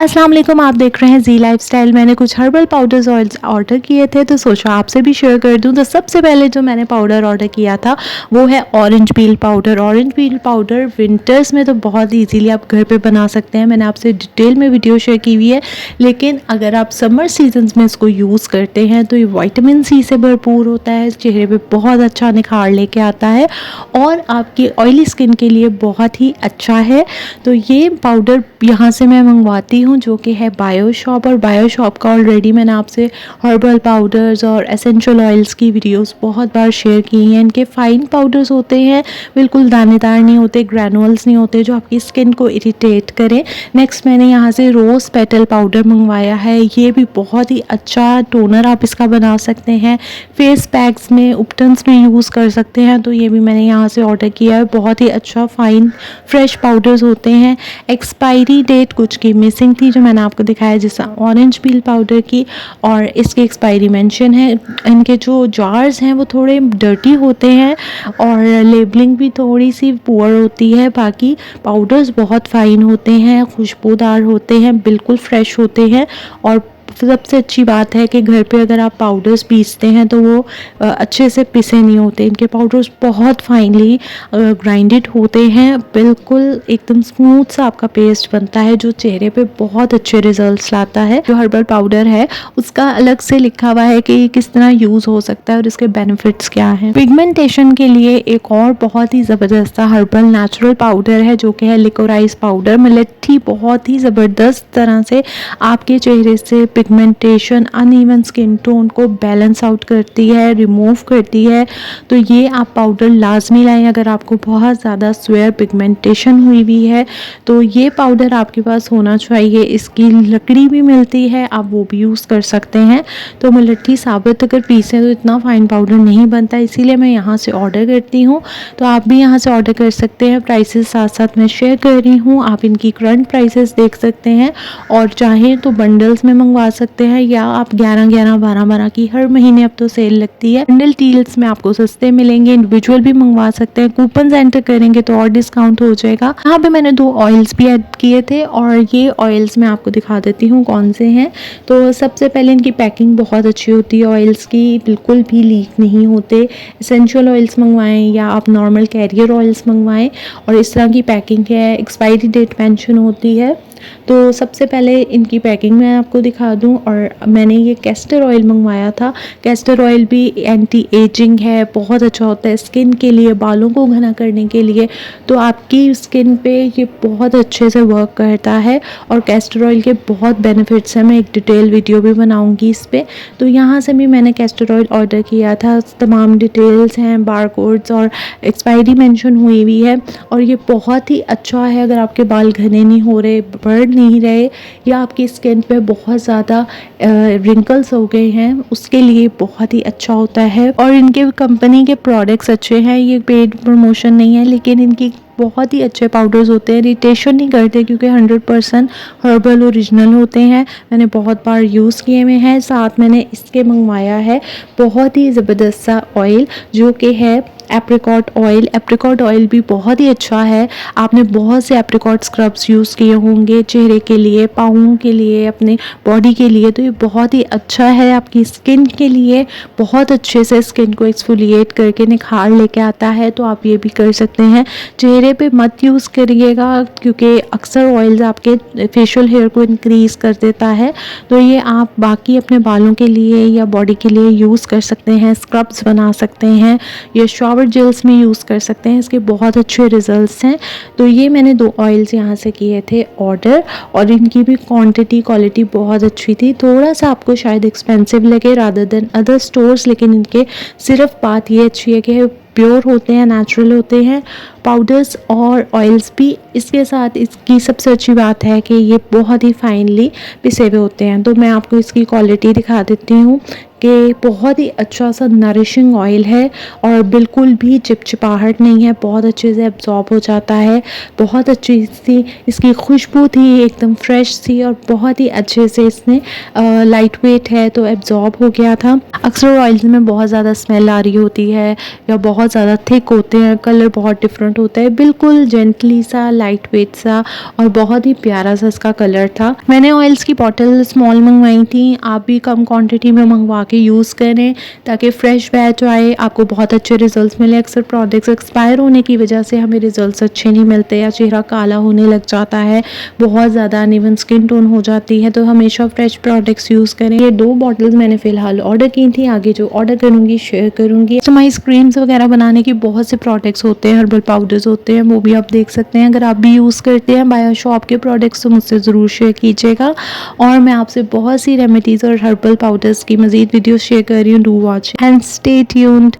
अस्सलाम वालेकुम, आप देख रहे हैं जी लाइफस्टाइल। मैंने कुछ हर्बल पाउडर्स ऑयल्स ऑर्डर किए थे तो सोचा आपसे भी शेयर कर दूं। तो सबसे पहले जो मैंने पाउडर ऑर्डर किया था वो है orange peel powder. Orange peel powder winters में तो बहुत इजीली आप घर पे बना सकते हैं। मैंने आपसे डिटेल में वीडियो शेयर की हुई है, लेकिन अगर आप समर सीजन्स में इसको यूज़ करते हैं तो ये विटामिन सी से भरपूर होता है, चेहरे पर बहुत अच्छा निखार लेके आता है और आपकी ऑयली स्किन के लिए बहुत ही अच्छा है। तो ये पाउडर यहाँ से मैं मंगवाती हूँ जो कि है बायोशॉप, और बायोशॉप का ऑलरेडी मैंने आपसे हर्बल पाउडर्स और एसेंशियल ऑयल्स की वीडियोस बहुत बार शेयर की हैं। इनके फाइन पाउडर्स होते हैं, बिल्कुल दानेदार नहीं होते, ग्रैनुअल्स नहीं होते जो आपकी स्किन को इरिटेट करें। नेक्स्ट मैंने यहाँ से रोज़ पेटल पाउडर मंगवाया है। ये भी बहुत ही अच्छा टोनर आप इसका बना सकते हैं, फेस पैक्स में, उपटन्स में यूज़ कर सकते हैं। तो ये भी मैंने यहाँ से ऑर्डर किया है। बहुत ही अच्छा फाइन फ्रेश पाउडर्स होते हैं। एक्सपायरी डेट कुछ की मिसिंग थी जो मैंने आपको दिखाया, जैसा ऑरेंज पील पाउडर की, और इसकी एक्सपायरी मेंशन है। इनके जो जार्स हैं वो थोड़े डर्टी होते हैं और लेबलिंग भी थोड़ी सी पुअर होती है। बाकी पाउडर्स बहुत फाइन होते हैं, खुशबूदार होते हैं, बिल्कुल फ्रेश होते हैं। और सबसे अच्छी बात है कि घर पे अगर आप पाउडर्स पीसते हैं तो वो अच्छे से पिसे नहीं होते। इनके पाउडर्स बहुत फाइनली ग्राइंडेड होते हैं, बिल्कुल एकदम स्मूथ सा आपका पेस्ट बनता है जो चेहरे पे बहुत अच्छे रिजल्ट्स लाता है। जो हर्बल पाउडर है उसका अलग से लिखा हुआ है कि किस तरह यूज़ हो सकता है और इसके बेनिफिट्स क्या हैं। पिगमेंटेशन के लिए एक और बहुत ही ज़बरदस्त हर्बल नेचुरल पाउडर है जो कि है लिकोराइज पाउडर। मिलेट्टी बहुत ही ज़बरदस्त तरह से आपके चेहरे से पिगमेंटेशन, अनइवन स्किन टोन को बैलेंस आउट करती है, रिमूव करती है। तो ये आप पाउडर लाजमी लाएं अगर आपको बहुत ज़्यादा स्वेयर पिगमेंटेशन हुई है तो ये पाउडर आपके पास होना चाहिए। इसकी लकड़ी भी मिलती है, आप वो भी यूज़ कर सकते हैं। तो मुलट्ठी साबुत अगर पीसें तो इतना फाइन पाउडर नहीं बनता, इसीलिए मैं यहाँ से ऑर्डर करती हूँ। तो आप भी यहाँ से ऑर्डर कर सकते हैं। प्राइसेस साथ साथ मैं शेयर कर रही हूँ, आप इनकी करंट प्राइसेस देख सकते हैं और चाहें तो बंडल्स में मंगवा सकते हैं, या आप 11-11, 12-12 की हर महीने अब तो सेल लगती है। बंडल डील्स में आपको सस्ते मिलेंगे, इंडिविजुअल भी मंगवा सकते हैं। कूपन एंटर करेंगे तो और डिस्काउंट हो जाएगा। यहाँ पे मैंने 2 ऑयल्स भी ऐड किए थे और ये ऑयल्स मैं आपको दिखा देती हूँ कौन से हैं। तो सबसे पहले इनकी पैकिंग बहुत अच्छी होती है ऑयल्स की, बिल्कुल भी लीक नहीं होते। एसेंशियल ऑयल्स मंगवाएं या आप नॉर्मल कैरियर ऑयल्स मंगवाएं और इस तरह की पैकिंग है। एक्सपायरी डेट मेंशन होती है। तो सबसे पहले इनकी पैकिंग मैं आपको दिखा दूं। और मैंने ये कैस्टर ऑयल मंगवाया था। कैस्टर ऑयल भी एंटी एजिंग है, बहुत अच्छा होता है स्किन के लिए, बालों को घना करने के लिए। तो आपकी स्किन पे ये बहुत अच्छे से वर्क करता है और कैस्टर ऑयल के बहुत बेनिफिट्स हैं। मैं एक डिटेल वीडियो भी बनाऊंगी इस पर। तो यहाँ से भी मैंने कैस्टर ऑयल ऑर्डर किया था। तमाम डिटेल्स हैं, बारकोड्स और एक्सपायरी मेंशन हुई है। और ये बहुत ही अच्छा है अगर आपके बाल घने नहीं हो रहे, बढ़ नहीं रहे, या आपकी स्किन पे बहुत ज़्यादा रिंकल्स हो गए हैं, उसके लिए बहुत ही अच्छा होता है। और इनके कंपनी के प्रोडक्ट्स अच्छे हैं, ये पेड प्रमोशन नहीं है, लेकिन इनकी बहुत ही अच्छे पाउडर्स होते हैं, इरिटेशन नहीं करते क्योंकि 100% हर्बल ओरिजिनल होते हैं। मैंने बहुत बार यूज़ किए हुए हैं। साथ मैंने इसके मंगवाया है बहुत ही ज़बरदस्त सा ऑयल जो कि है एप्रिकॉट ऑयल। एप्रिकॉट ऑयल भी बहुत ही अच्छा है। आपने बहुत से एप्रिकॉट स्क्रब्स यूज़ किए होंगे चेहरे के लिए, पाँवों के लिए, अपने बॉडी के लिए। तो ये बहुत ही अच्छा है आपकी स्किन के लिए, बहुत अच्छे से स्किन को एक्सफोलिएट करके निखार लेके आता है। तो आप ये भी कर सकते हैं। चेहरे पे मत यूज़ करिएगा क्योंकि अक्सर ऑयल्स आपके फेशियल हेयर को इंक्रीज़ कर देता है। तो ये आप बाकी अपने बालों के लिए या बॉडी के लिए यूज़ कर सकते हैं, स्क्रब्स बना सकते हैं या शॉवर जेल्स में यूज़ कर सकते हैं। इसके बहुत अच्छे रिजल्ट्स हैं। तो ये मैंने 2 ऑयल्स यहाँ से किए थे ऑर्डर, और इनकी भी क्वांटिटी क्वालिटी बहुत अच्छी थी। थोड़ा सा आपको शायद एक्सपेंसिव लगे रादर देन अदर स्टोर्स, लेकिन इनके सिर्फ बात ये अच्छी है कि प्योर होते हैं, नेचुरल होते हैं पाउडर्स और ऑयल्स भी। इसके साथ इसकी सबसे अच्छी बात है कि ये बहुत ही फाइनली पिसे हुए होते हैं। तो मैं आपको इसकी क्वालिटी दिखा देती हूँ कि बहुत ही अच्छा सा नरिशिंग ऑयल है और बिल्कुल भी चिपचिपाहट नहीं है, बहुत अच्छे से एब्जॉर्ब हो जाता है। बहुत अच्छी सी इसकी खुशबू थी, एकदम फ्रेश सी, और बहुत ही अच्छे से इसने लाइट वेट है तो एब्जॉर्ब हो गया था। अक्सर ऑयल्स में बहुत ज़्यादा स्मेल आ रही होती है या बहुत बहुत ज़्यादा थिक होते हैं, कलर बहुत डिफरेंट होता है, बिल्कुल जेंटली सा, लाइट वेट सा और बहुत ही प्यारा सा इसका कलर था। मैंने ऑयल्स की बॉटल स्मॉल मंगवाई थी, आप भी कम क्वांटिटी में मंगवा के यूज़ करें ताकि फ्रेश बैच आए, आपको बहुत अच्छे रिजल्ट्स मिले। अक्सर प्रोडक्ट्स एक्सपायर होने की वजह से हमें रिजल्ट्स अच्छे नहीं मिलते या चेहरा काला होने लग जाता है, बहुत ज़्यादा अनइवन स्किन टोन हो जाती है, तो हमेशा फ्रेश प्रोडक्ट्स यूज़ करें। ये 2 बॉटल्स मैंने फ़िलहाल ऑर्डर की थी, आगे जो ऑर्डर करूँगी शेयर करूँगी। कस्टमाइज क्रीम्स वगैरह बनाने के बहुत से प्रोडक्ट्स होते हैं, हर्बल पाउडर्स होते हैं, वो भी आप देख सकते हैं। अगर आप भी यूज़ करते हैं बायो शॉप के प्रोडक्ट्स तो मुझसे ज़रूर शेयर कीजिएगा और मैं आपसे बहुत सी रेमेडीज़ और हर्बल पाउडर्स की मज़ीद वीडियो शेयर कर रही हूँ। Do watch and stay tuned.